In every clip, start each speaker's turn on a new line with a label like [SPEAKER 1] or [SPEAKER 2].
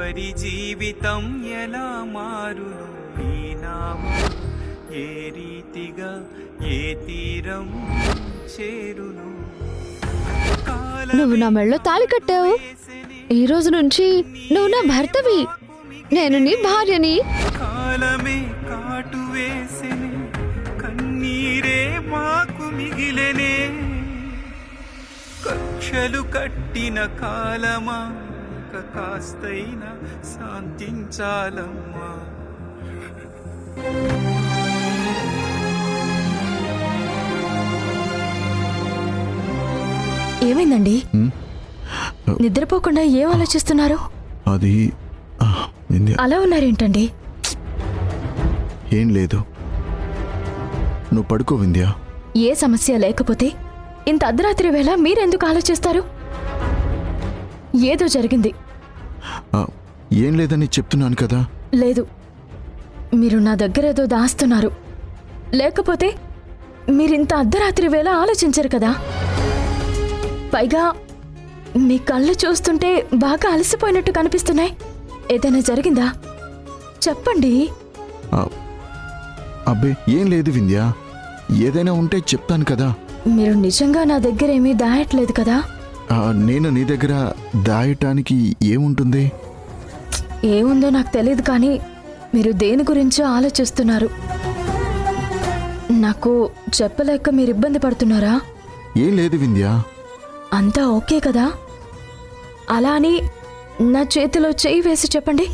[SPEAKER 1] ఎవరి జీవితం ఎలా మారును ఈ నామం ఏ రీతిగా ఏ తీరం చేరును.
[SPEAKER 2] నువ్వు నా మెళ్ళో తాళి కట్టావు. ఈ రోజు నుంచి నువ్వు నా భర్తవి, నేను నీ భార్యని.
[SPEAKER 1] కాలమే కాటు వేసెనే కన్నీరే మాకు మిగిలెనే. కక్షలు కట్టిన కాలమా కాస్తైనా శాంతించాలమ్మా.
[SPEAKER 3] ఏమైందండి? నిద్రపోకుండా ఏం ఆలోచిస్తున్నారు?
[SPEAKER 4] అది
[SPEAKER 3] అలా ఉన్నారేంటండి?
[SPEAKER 4] ఏం లేదు, నువ్వు పడుకో వింధ్యా.
[SPEAKER 3] ఏ సమస్య లేకపోతే ఇంత అర్ధరాత్రి వేళ మీరెందుకు ఆలోచిస్తారు? ఏదో జరిగింది.
[SPEAKER 4] ఏం లేదని చెప్తున్నాను కదా.
[SPEAKER 3] లేదు, మీరు నా దగ్గర ఏదో దాస్తున్నారు. లేకపోతే మీరింత అర్ధరాత్రి వేళ ఆలోచించరు కదా. పైగా మీ కళ్ళు చూస్తుంటే బాగా అలసిపోయినట్టు కనిపిస్తున్నాయి. ఏదైనా జరిగిందా? చెప్పండి.
[SPEAKER 4] అబ్బే ఏం లేదు వింధ్యా, ఏదైనా ఉంటే చెప్తాను కదా.
[SPEAKER 3] మీరు నిజంగా నా దగ్గర ఏమీ దాయట్లేదు కదా?
[SPEAKER 4] నేను నీ దగ్గర దాయటానికి ఏముంటుంది?
[SPEAKER 3] ఏముందో నాకు తెలియదు, కానీ మీరు దేని గురించో ఆలోచిస్తున్నారు. నాకు చెప్పలేక మీరు ఇబ్బంది పడుతున్నారా?
[SPEAKER 4] ఏం లేదు వింధ్యా.
[SPEAKER 3] అంతా ఓకే కదా? అలా అని నా చేతిలో చేయి వేసి చెప్పండి.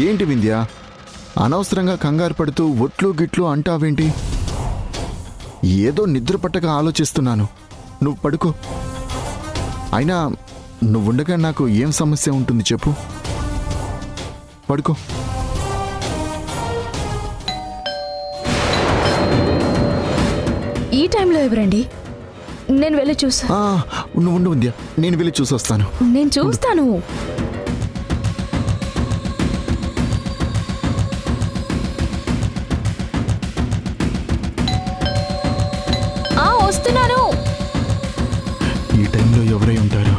[SPEAKER 4] ఏంటి వింధ్యా, అనవసరంగా కంగారు పడుతూ ఒట్లు గిట్లు అంటావేంటి? ఏదో నిద్ర పట్టక ఆలోచిస్తున్నాను. నువ్వు పడుకో. అయినా నువ్వుండగా నాకు ఏం సమస్య ఉంటుంది చెప్పు. పడుకో.
[SPEAKER 3] ఈ టైంలో ఎవరండి? నేను వెళ్ళి చూసా.
[SPEAKER 4] నువ్వు ఉండు వింధ్యా, నేను వెళ్ళి చూసొస్తాను.
[SPEAKER 3] నేను చూస్తాను. వస్తున్నాను.
[SPEAKER 4] ఈ టైంలో ఎవరై ఉంటారు?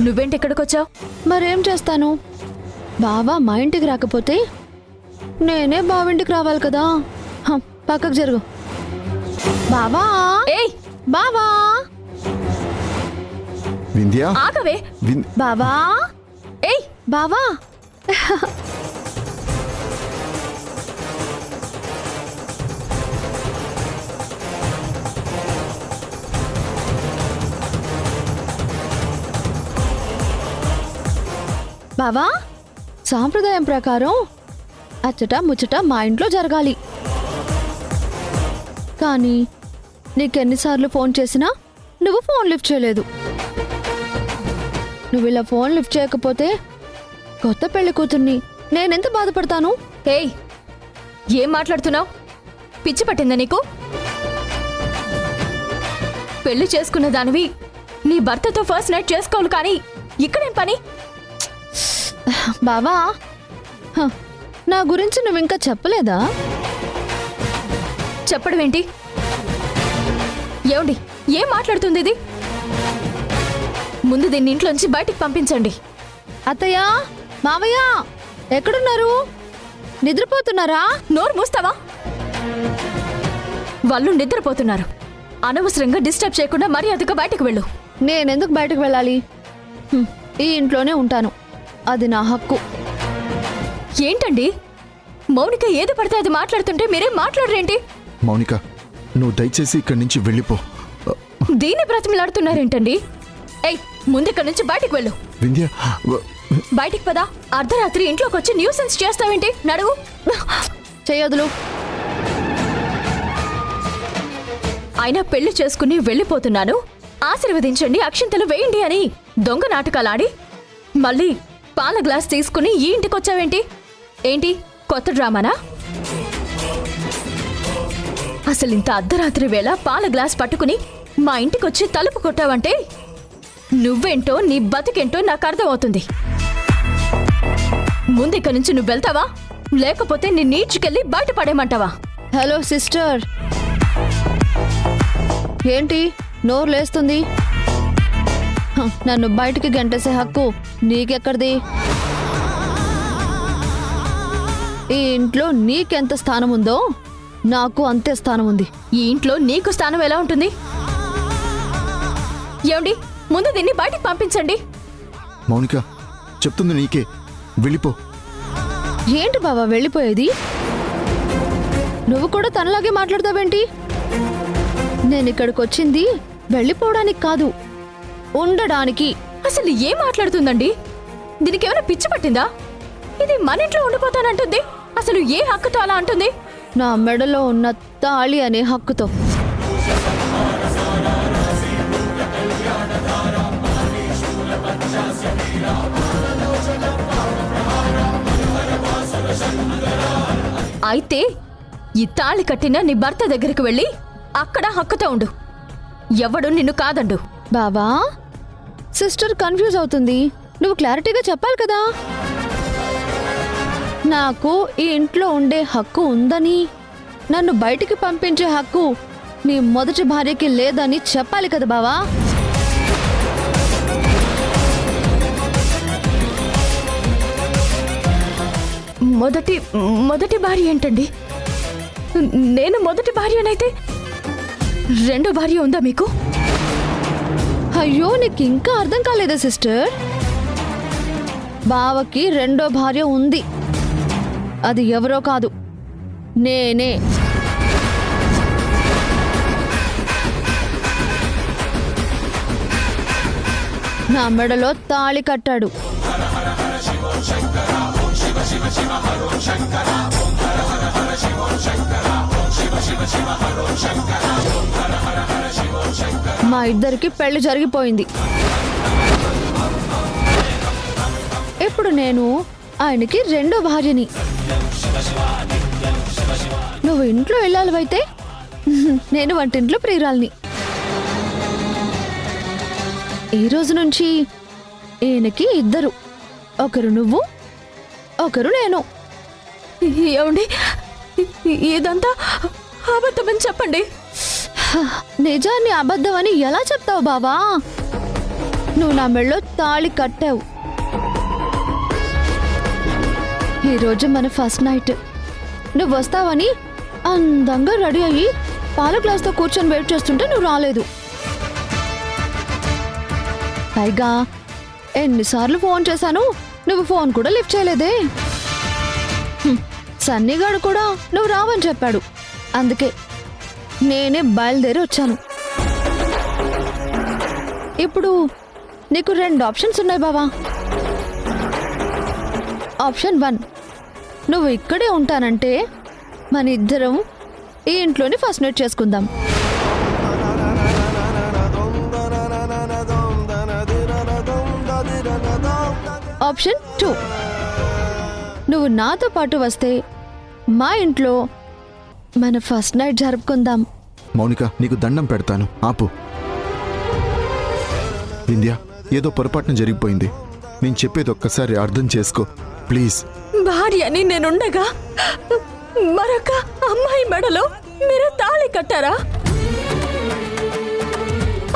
[SPEAKER 3] నువ్వేంటి ఇక్కడికొచ్చావు?
[SPEAKER 2] మరేం చేస్తాను, బావా మా ఇంటికి రాకపోతే నేనే బావింటికి రావాలి కదా. పక్కకు జరుగు. బావా,
[SPEAKER 3] ఏయ్
[SPEAKER 2] బావా,
[SPEAKER 4] వింధ్యా
[SPEAKER 3] ఆగవే.
[SPEAKER 2] బావా,
[SPEAKER 3] ఏయ్
[SPEAKER 2] బావా. బావా, సాంప్రదాయం ప్రకారం అచ్చట ముచ్చట మా ఇంట్లో జరగాలి. కానీ నీకెన్నిసార్లు ఫోన్ చేసినా నువ్వు ఫోన్ లిఫ్ట్ చేయలేదు. నువ్వు ఇలా ఫోన్ లిఫ్ట్ చేయకపోతే కొత్త పెళ్లి కూతుర్ని నేనెంత బాధపడతాను.
[SPEAKER 3] ఏయ్, ఏం మాట్లాడుతున్నావు? పిచ్చి పట్టిందా నీకు? పెళ్లి చేసుకున్న దానివి నీ భర్తతో ఫస్ట్ నైట్ చేసుకోవాలి, కానీ ఇక్కడేం పని?
[SPEAKER 2] బావా, నా గురించి నువ్వు ఇంకా చెప్పలేదా?
[SPEAKER 3] చెప్పడం ఏంటి? ఏమండి, ఏం మాట్లాడుతుంది ఇది? ముందు దీన్ని ఇంట్లోంచి బయటికి పంపించండి.
[SPEAKER 2] అత్తయ్య, మావయ్య ఎక్కడున్నారు? నిద్రపోతున్నారా?
[SPEAKER 3] నోరు మూస్తావా? వాళ్ళు నిద్రపోతున్నారు. అనవసరంగా డిస్టర్బ్ చేయకుండా మర్యాదగా బయటకు వెళ్ళు.
[SPEAKER 2] నేనెందుకు బయటకు వెళ్ళాలి? ఈ ఇంట్లోనే ఉంటాను, అది నా హక్కు.
[SPEAKER 3] ఏంటండి, మౌనిక ఏది పడితే అది మాట్లాడుతుంటే మీరేం మాట్లాడరేంటి?
[SPEAKER 4] మౌనిక, నువ్వు దయచేసి ఇక్కడి నుంచి వెళ్ళిపో.
[SPEAKER 3] దీన్ని బ్రతిమలాడుతున్నారేంటండి? ఏయ్, ముందు ఇక్కడి నుంచి బయటకు వెళ్ళు.
[SPEAKER 4] వింధ్యా,
[SPEAKER 3] బయటికి పదా. అర్ధరాత్రి ఇంట్లోకి వచ్చి న్యూసెన్స్ చేస్తావేంటి? నడువు.
[SPEAKER 2] చేయొద్దులు.
[SPEAKER 3] అయినా పెళ్లి చేసుకుని వెళ్ళిపోతున్నాను, ఆశీర్వదించండి, అక్షింతలు వేయండి అని దొంగ నాటకాలాడి మళ్ళీ పాల గ్లాస్ తీసుకుని ఈ ఇంటికి వచ్చావేంటి? ఏంటి కొత్త డ్రామానా? అసలు ఇంత అర్ధరాత్రి వేళ పాల గ్లాస్ పట్టుకుని మా ఇంటికి వచ్చి తలుపు కొట్టావంటే నువ్వేంటో నీ బతికేంటో నాకు అర్థమవుతుంది. ముందు ఇక్కడి నుంచి నువ్వు వెళ్తావా, లేకపోతే నీ నీడ్చుకెళ్ళి బయట పడేయమంటావా?
[SPEAKER 2] హలో సిస్టర్, ఏంటి నోరు లేస్తుంది? నన్ను బయటికి గంటేసే హక్కు నీకెక్కడిది? ఈ ఇంట్లో నీకెంత స్థానం ఉందో నాకు అంతే స్థానం ఉంది.
[SPEAKER 3] ఈ ఇంట్లో నీకు స్థానం ఎలా ఉంటుంది? ఏమండి, ముందు దీన్ని బయటికి పంపించండి.
[SPEAKER 4] మౌనిక చెప్తుంది నీకే, వెళ్ళిపో.
[SPEAKER 2] ఏంటి బావా వెళ్ళిపోయేది? నువ్వు కూడా తనలాగే మాట్లాడతావేంటి? నేను ఇక్కడికి వచ్చింది వెళ్ళిపోవడానికి కాదు, ఉండడానికి.
[SPEAKER 3] అసలు ఏం మాట్లాడుతుందండి? దీనికి ఏమైనా పిచ్చి పట్టిందా? ఇది మన ఇంట్లో ఉండిపోతానంటుంది. అసలు ఏ హక్కుతో అలా అంటుంది?
[SPEAKER 2] నా మెడలో ఉన్న తాళి అనే హక్కుతో.
[SPEAKER 3] అయితే ఈ తాళి కట్టిన నీ భర్త దగ్గరికి వెళ్ళి అక్కడ హక్కుతో ఉండు. ఎవడు నిన్ను కాదండు.
[SPEAKER 2] బావా, సిస్టర్ కన్ఫ్యూజ్ అవుతుంది. నువ్వు క్లారిటీగా చెప్పాలి కదా. నాకు ఈ ఇంట్లో ఉండే హక్కు ఉందని, నన్ను బయటికి పంపించే హక్కు నీ మొదటి భార్యకి లేదని చెప్పాలి కదా బావా.
[SPEAKER 3] మొదటి భార్య ఏంటండి? నేను మొదటి భార్యనైతే రెండో భార్య ఉందా మీకు?
[SPEAKER 2] అయ్యో, నీకు ఇంకా అర్థం కాలేదా సిస్టర్? బావకి రెండో భార్య ఉంది. అది ఎవరో కాదు, నేనే. నా మెడలో తాళి కట్టాడు. మా ఇద్దరికి పెళ్లి జరిగిపోయింది. ఇప్పుడు నేను ఆయనకి రెండో భార్యని. నువ్వు ఇంట్లో వెళ్ళాలివైతే నేను వంటింట్లో ప్రియురాల్ని. ఈ రోజు నుంచి ఈయనకి ఇద్దరు, ఒకరు నువ్వు, ఒకరు నేను.
[SPEAKER 3] ఏమండి, ఇదంతా అబద్ధమని చెప్పండి.
[SPEAKER 2] నిజాన్ని అబద్ధం అని ఎలా చెప్తావు బావా? నువ్వు నా మెళ్ళో తాళి కట్టావు. ఈరోజు మన ఫస్ట్ నైట్. నువ్వు వస్తావని అందంగా రెడీ అయ్యి పాల గ్లాస్తో కూర్చొని వెయిట్ చేస్తుంటే నువ్వు రాలేదు. పైగా ఎన్నిసార్లు ఫోన్ చేశాను, నువ్వు ఫోన్ కూడా లిఫ్ట్ చేయలేదే. సన్నీగాడు కూడా నువ్వు రావని చెప్పాడు. అందుకే నేనే బయలుదేరి వచ్చాను. ఇప్పుడు నీకు రెండు ఆప్షన్స్ ఉన్నాయి బావా. ఆప్షన్ 1, నువ్వు ఇక్కడే ఉంటానంటే మన ఇద్దరం ఈ ఇంట్లోని ఫస్ట్ నైట్ చేసుకుందాం. ఆప్షన్ 2, నువ్వు నాతో పాటు వస్తే మా ఇంట్లో మన ఫస్ట్ నైట్ జరుపుకుందాం.
[SPEAKER 4] మౌనిక నీకు దండం పెడతాను, ఆపు. వింధ్య, ఏదో పొరపాటున జరిగిపోయింది. నేను చెప్పేది ఒక్కసారి అర్థం చేసుకో ప్లీజ్.
[SPEAKER 3] భార్య అని నేనుండగా మరొక అమ్మాయి మెడలో మీరు తాళి కట్టారా?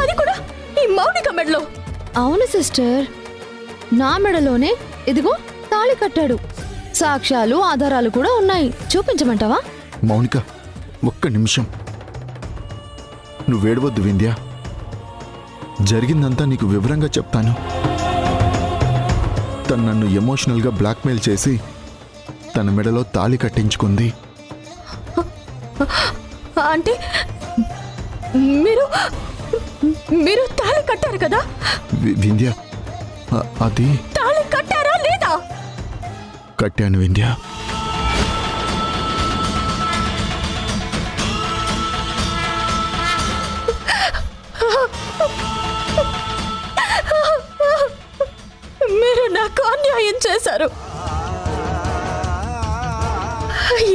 [SPEAKER 3] అది కూడా ఈ మౌనిక మెడలో?
[SPEAKER 2] అవును సిస్టర్, నా మెడలోనే ఇదిగో తాళి కట్టాడు. సాక్ష్యాలు ఆధారాలు కూడా ఉన్నాయి. చూపించమంటావా?
[SPEAKER 4] మౌనిక ఒక్క నిమిషం, నువ్వేడవద్దు వింధ్య. జరిగిందంతా నీకు వివరంగా చెప్తాను. తను నన్ను ఎమోషనల్గా బ్లాక్మెయిల్ చేసి తన మెడలో తాళి కట్టించుకుంది.
[SPEAKER 3] అంటే మీరు మీరు తాళి కట్టారు కదా?
[SPEAKER 4] వింధ్య, అది
[SPEAKER 3] తాళి కట్టారా లేదా?
[SPEAKER 4] కట్టాను వింధ్య.
[SPEAKER 3] మీరు నా చేశారు.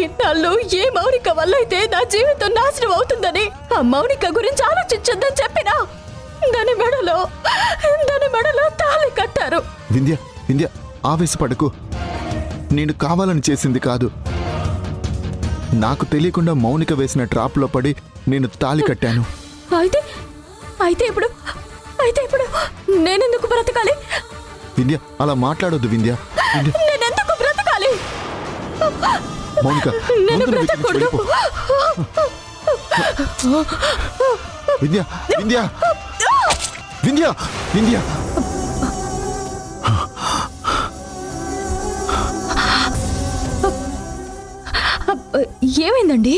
[SPEAKER 3] ఇన్నాళ్ళు ఏ మౌనిక వల్ల అయితే నా జీవితం నాశనం అవుతుందని ఆ మౌనిక గురించి ఆలోచించొద్దని చెప్పినా దాని మెడలో తాళి కట్టారు.
[SPEAKER 4] వింధ్య వింధ్య ఆవేశపడకు. నేను కావాలని చేసింది కాదు. నాకు తెలియకుండా మౌనిక వేసిన ట్రాప్లో పడి నేను తాళి కట్టాను.
[SPEAKER 3] అయితే ఇప్పుడు నేనెందుకు బ్రతకాలి?
[SPEAKER 4] వింధ్య అలా మాట్లాడొద్దు వింధ్య.
[SPEAKER 3] నేనెందుకు బ్రతకాలి?
[SPEAKER 4] మౌనిక
[SPEAKER 3] నేను
[SPEAKER 4] ముందు నువ్వు ఇక్కడి నుంచి
[SPEAKER 3] బ్రతకూడదు.
[SPEAKER 4] వెళ్ళిపో. వింధ్య వింధ్య వింధ్య వింధ్య
[SPEAKER 3] ఏమైందండి?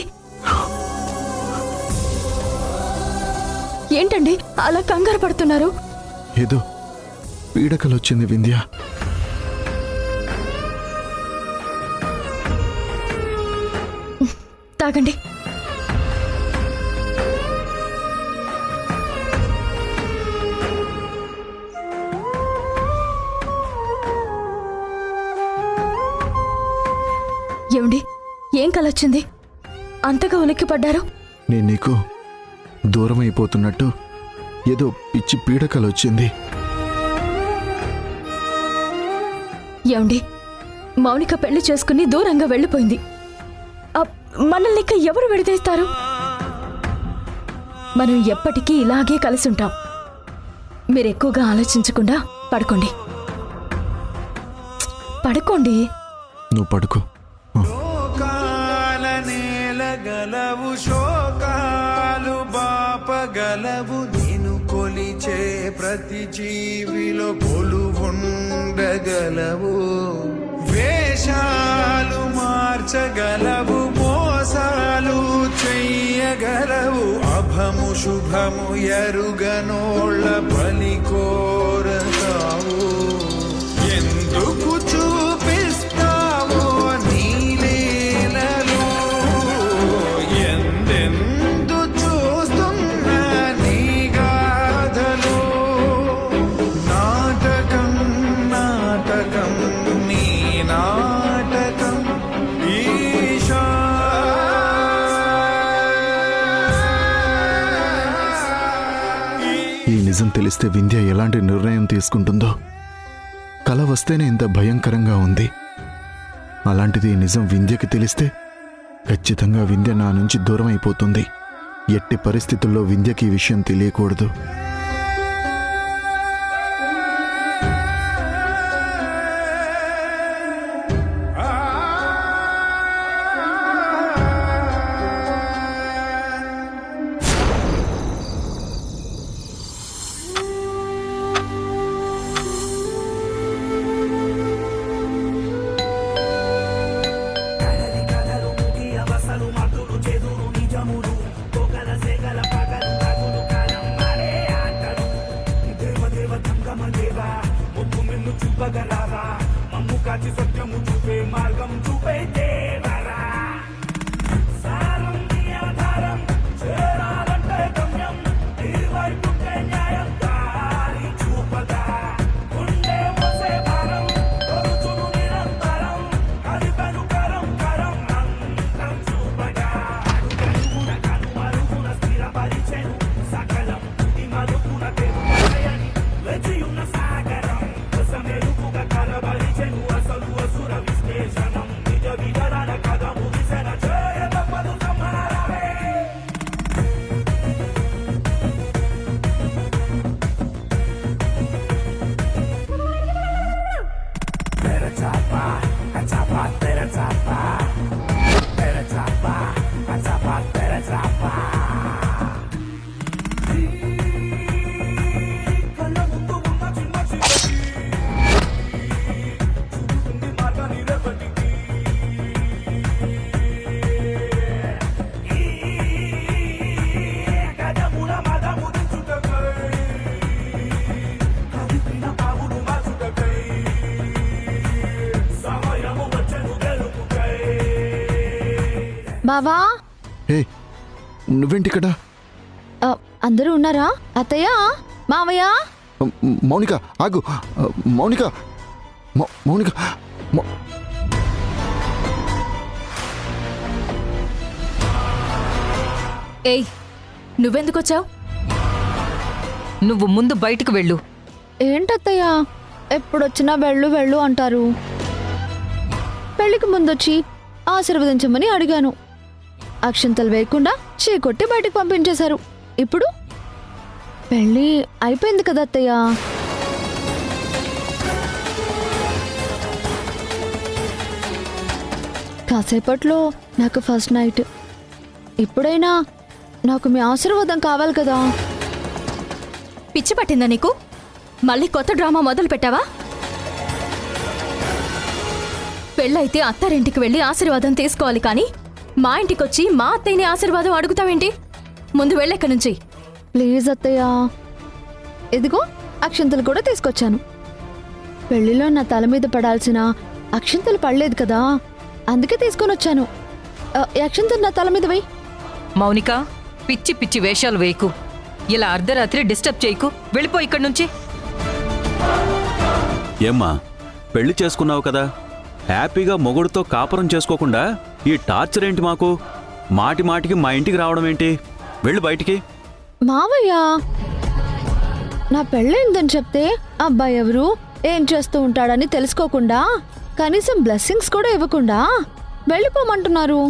[SPEAKER 3] ఏంటండి అలా కంగారు పడుతున్నారు?
[SPEAKER 4] ఏదో పీడకలొచ్చింది వింధ్య.
[SPEAKER 3] తాగండి. ఏమండి ఏం కలొచ్చింది? అంతగా ఉలిక్కిపడ్డారు?
[SPEAKER 4] నేను నీకు దూరం అయిపోతున్నట్టు ఏదో పిచ్చి పీడకలొచ్చింది.
[SPEAKER 3] ఏమండి మౌనిక పెళ్లి చేసుకుని దూరంగా వెళ్ళిపోయింది. మనల్ని ఇక ఎవరు విడదీస్తారు? మనం ఎప్పటికీ ఇలాగే కలిసి ఉంటాం. మీరు ఎక్కువగా ఆలోచించకుండా పడుకోండి.
[SPEAKER 4] నువ్వు పడుకో.
[SPEAKER 1] లోకాల నేలగలవు శోకాలు బాపగలవు నిన్ను కొలిచే ప్రతి జీవిలో కొలువుండగలవు వేషాలు మార్చగలవు మోసాలు చెయ్యగలవు అభము శుభము ఎరుగనోళ్ళ బలి కోరతావు ఎందుకు చూపిస్తావో నీలేలలో ఎందెందు చూస్తున్నా నీ గాథలో నాటకం నాటకం నీ నాటకం ఈశా
[SPEAKER 4] ఈ నిజం తెలిస్తే వింధ్య ఎలాంటి నిర్ణయం తీసుకుంటుందో. కల వస్తేనే ఇంత భయంకరంగా ఉంది. అలాంటిది ఈ నిజం వింధ్యకి తెలిస్తే ఖచ్చితంగా వింధ్య నా నుంచి దూరం అయిపోతుంది. ఎట్టి పరిస్థితుల్లో వింధ్యకి ఈ విషయం తెలియకూడదు.
[SPEAKER 2] బావా,
[SPEAKER 4] హే నువ్వేంటిక్కడ?
[SPEAKER 2] అందరూ ఉన్నారా? అత్తయ్య, మావయ్య.
[SPEAKER 4] మౌనిక ఆగు. మౌనిక మౌనిక మౌ-
[SPEAKER 3] ఏయ్ నువ్వెందుకొచ్చావు?
[SPEAKER 5] నువ్వు ముందు బయటికి వెళ్ళు.
[SPEAKER 2] ఏంటత్తయ్య ఎప్పుడొచ్చినా వెళ్ళు వెళ్ళు అంటారు. పెళ్లికి ముందొచ్చి ఆశీర్వదించమని అడిగాను. అక్షంతలు వేయకుండా చీకొట్టి బయటికి పంపించేశారు. ఇప్పుడు పెళ్ళి అయిపోయింది కదా అత్తయ్య. కాసేపట్లో నాకు ఫస్ట్ నైట్. ఇప్పుడైనా నాకు మీ ఆశీర్వాదం కావాలి కదా.
[SPEAKER 3] పిచ్చి పట్టిందా నీకు? మళ్ళీ కొత్త డ్రామా మొదలు పెట్టావా? పెళ్ళైతే అత్తారింటికి వెళ్ళి ఆశీర్వాదం తీసుకోవాలి కానీ మా ఇంటికొచ్చి మా అత్తయ్యని ఆశీర్వాదం అడుగుతావేంటి? ముందు వెళ్ళెక్కడి నుంచి.
[SPEAKER 2] ప్లీజ్ అత్తయ్య, ఇదిగో అక్షంతలు కూడా తీసుకొచ్చాను. పెళ్లిలో నా తల మీద పడాల్సిన అక్షంతలు పడలేదు కదా, అందుకే తీసుకొని వచ్చాను. ఈ అక్షంతలు నా తల మీద వేయి.
[SPEAKER 5] మౌనిక, పిచ్చి పిచ్చి వేషాలు వేయకు. ఇలా అర్ధరాత్రి డిస్టర్బ్ చేయకు. వెళ్ళిపో ఇక్కడి నుంచి.
[SPEAKER 6] ఏమ్మా, పెళ్లి చేసుకున్నావు కదా, హ్యాపీగా మొగుడుతో కాపురం చేసుకోకుండా ఈ టార్చర్ ఏంటి మాకు? మాటి మాటికి మా ఇంటికి రావడం ఏంటి? వెళ్ళు బయటికి.
[SPEAKER 2] మావయ్య, నా పెళ్ళైందని చెప్తే అబ్బాయి ఎవరు, ఏం చేస్తూ ఉంటాడని తెలుసుకోకుండా కనీసం బ్లెస్సింగ్స్ కూడా ఇవ్వకుండా వెళ్ళిపోమంటున్నారు.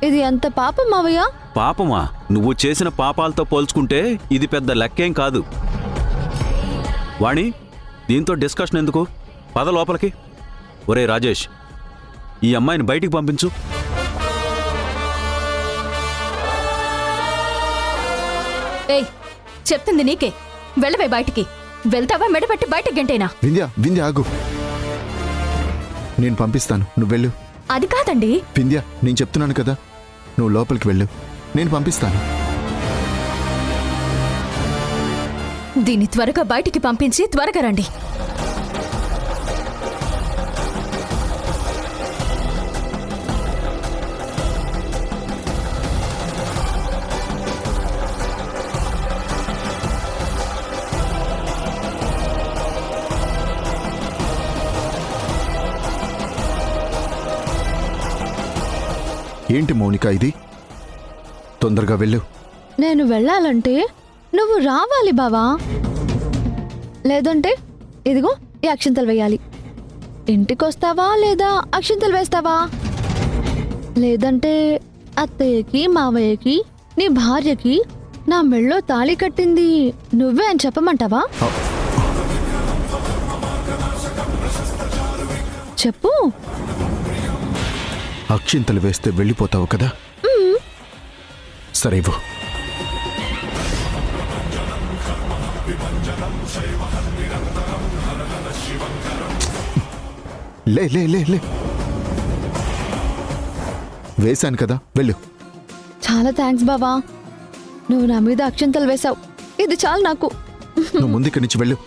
[SPEAKER 2] ఇది ఎంత పాపం మావయ్య.
[SPEAKER 6] పాపమా? నువ్వు చేసిన పాపాలతో పోల్చుకుంటే ఇది పెద్ద లెక్కేం కాదు. వాణి, దీంతో డిస్కషన్ ఎందుకు? పద లోపలికి. ఒరే రాజేష్, ఈ అమ్మాయిని బయటికి పంపించు.
[SPEAKER 3] ఏయ్ చెప్తుంది నీకే. వెళ్ళవే బయటికి. వెళ్తావా మెడపెట్టి బయటికి గంటేనా?
[SPEAKER 4] వింధ్య ఆగు, నేను పంపిస్తాను, నువ్వు వెళ్ళు.
[SPEAKER 3] అది కాదండి.
[SPEAKER 4] వింధ్య, నేను చెప్తున్నాను కదా, నువ్వు లోపలికి వెళ్ళు, నేను పంపిస్తాను.
[SPEAKER 3] దీన్ని త్వరగా బయటికి పంపించి త్వరగా రండి.
[SPEAKER 4] ఏంటి మౌనిక ఇది? తొందరగా వెళ్ళు.
[SPEAKER 2] నేను వెళ్ళాలంటే నువ్వు రావాలి బావా, లేదంటే ఇదిగో ఈ అక్షింతలు వేయాలి. ఇంటికొస్తావా లేదా అక్షింతలు వేస్తావా? లేదంటే అత్తయ్యకి మావయ్యకి నీ భార్యకి నా మెళ్ళో తాళి కట్టింది నువ్వే అని చెప్పమంటావా? చెప్పు.
[SPEAKER 4] అక్షింతలు వేస్తే వెళ్ళిపోతావు కదా, సరే ఇవ్వు. లే లే లే లే, వేశాను కదా, వెళ్ళు.
[SPEAKER 2] చాలా థ్యాంక్స్ బావా, నువ్వు నా మీద అక్షింతలు వేశావు, ఇది చాలు నాకు.
[SPEAKER 4] నువ్వు ముందు ఇక్కడి నుంచి వెళ్ళు,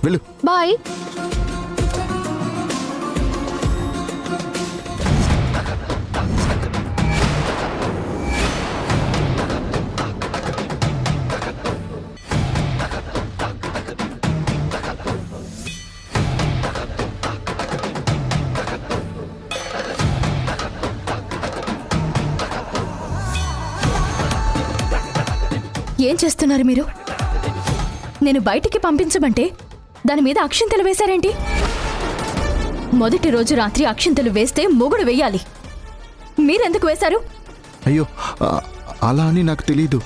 [SPEAKER 4] వెళ్ళు.
[SPEAKER 2] బాయ్.
[SPEAKER 3] ఏం చేస్తున్నారు మీరు? నేను బయటికి పంపించమంటే దాని మీద అక్షింతలు వేశారేంటి? మొదటి రోజు రాత్రి అక్షింతలు వేస్తే మొగుడు వెయ్యాలి. మీరెందుకు వేశారు?
[SPEAKER 4] అయ్యో, అలా అని నాకు తెలీదు.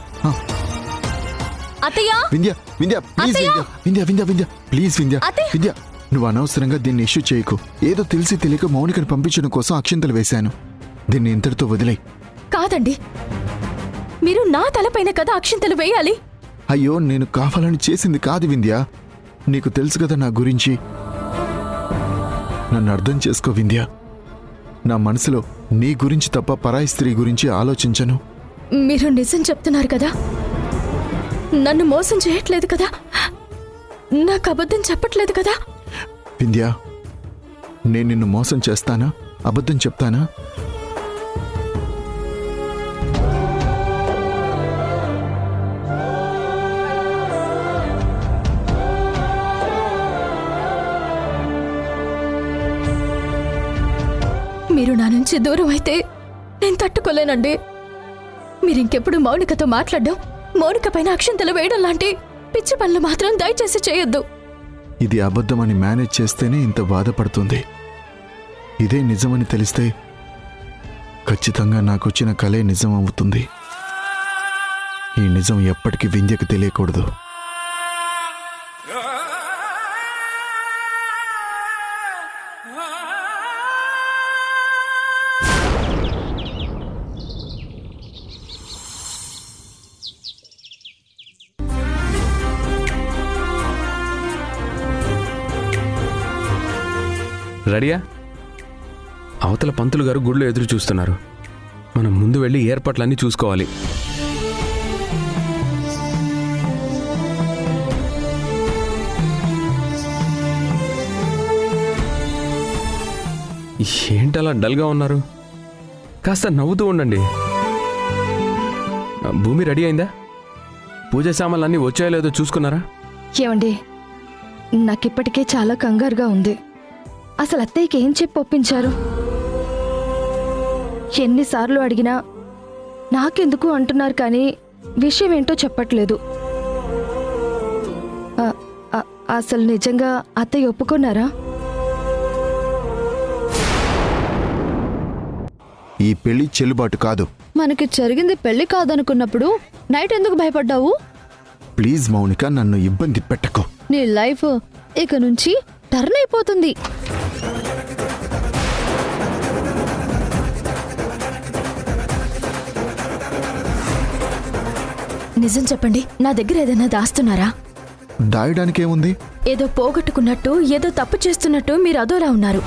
[SPEAKER 3] అత్తయ్య,
[SPEAKER 4] వింధ్య, వింధ్య, ప్లీజ్
[SPEAKER 3] అత్తయ్య!
[SPEAKER 4] వింధ్య, వింధ్య, వింధ్య, వింధ్య, ప్లీజ్ వింధ్య,
[SPEAKER 3] అత్తయ్య!
[SPEAKER 4] వింధ్య, నువ్వు అనవసరంగా దీన్ని ఇష్యూ చేయకు. ఏదో తెలిసి తెలియక మౌనికను పంపించడం కోసం అక్షింతలు వేశాను. దీన్ని ఇంతటితో వదిలేయ్.
[SPEAKER 3] కాదండి, మీరు నా తలపైన కదా అక్షింతలు వేయాలి.
[SPEAKER 4] అయ్యో, నేను కావాలని చేసింది కాదు వింధ్య. నీకు తెలుసు కదా నా గురించి. నన్ను అర్థం చేసుకో వింధ్య. నా మనసులో నీ గురించి తప్ప పరాయి స్త్రీ గురించి ఆలోచించను.
[SPEAKER 3] మీరు నిజం చెప్తున్నారు కదా, నన్ను మోసం చేయట్లేదు కదా, నాకు అబద్ధం చెప్పట్లేదు కదా.
[SPEAKER 4] వింధ్య, నేను నిన్ను మోసం చేస్తానా? అబద్ధం చెప్తానా?
[SPEAKER 3] మీరు నా నుంచి దూరం అయితే నేను తట్టుకోలేనండి. మీరింకెప్పుడు మౌనికతో మాట్లాడడం, మౌనిక పైన అక్షింతలు వేయడం లాంటి పిచ్చి పనులు మాత్రం దయచేసి చేయొద్దు.
[SPEAKER 4] ఇది అబద్ధమని మేనేజ్ చేస్తేనే ఇంత బాధపడుతుంది. ఇదే నిజమని తెలిస్తే ఖచ్చితంగా నాకొచ్చిన కలే నిజం అవుతుంది. ఈ నిజం ఎప్పటికీ వింధ్యకు తెలియకూడదు.
[SPEAKER 7] రెడీయా? అవతల పంతులు గారు గుడిలో ఎదురు చూస్తున్నారు. మనం ముందు వెళ్ళి ఏర్పాట్లన్నీ చూసుకోవాలి. ఏంటలా డల్గా ఉన్నారు? కాస్త నవ్వుతూ ఉండండి. భూమి రెడీ అయిందా? పూజ సామాన్లన్నీ వచ్చాయో లేదో చూసుకున్నారా?
[SPEAKER 8] ఏమండి, నాకిప్పటికే చాలా కంగారుగా ఉంది. అసలు అత్తయ్యకి ఏం చెప్పి ఒప్పించారు? ఎన్నిసార్లు అడిగినా నాకెందుకు అంటున్నారు కానీ విషయం ఏంటో చెప్పట్లేదు. అసలు నిజంగా అత్తయ్య ఒప్పుకున్నారా?
[SPEAKER 4] ఈ పెళ్లి చెల్లుబాటు కాదు.
[SPEAKER 2] మనకి జరిగింది పెళ్లి కాదనుకున్నప్పుడు నైట్ ఎందుకు భయపడ్డావు?
[SPEAKER 4] ప్లీజ్ మౌనిక, నన్ను ఇబ్బంది పెట్టకు.
[SPEAKER 2] నీ లైఫ్ ఇక నుంచి టర్న్ అయిపోతుంది.
[SPEAKER 3] నిజం చెప్పండి, నా దగ్గర ఏదైనా దాస్తున్నారా?
[SPEAKER 4] దాయడానికేముంది?
[SPEAKER 3] ఏదో పోగొట్టుకున్నట్టు, ఏదో తప్పు చేస్తున్నట్టు మీరు అదోలా ఉన్నారు.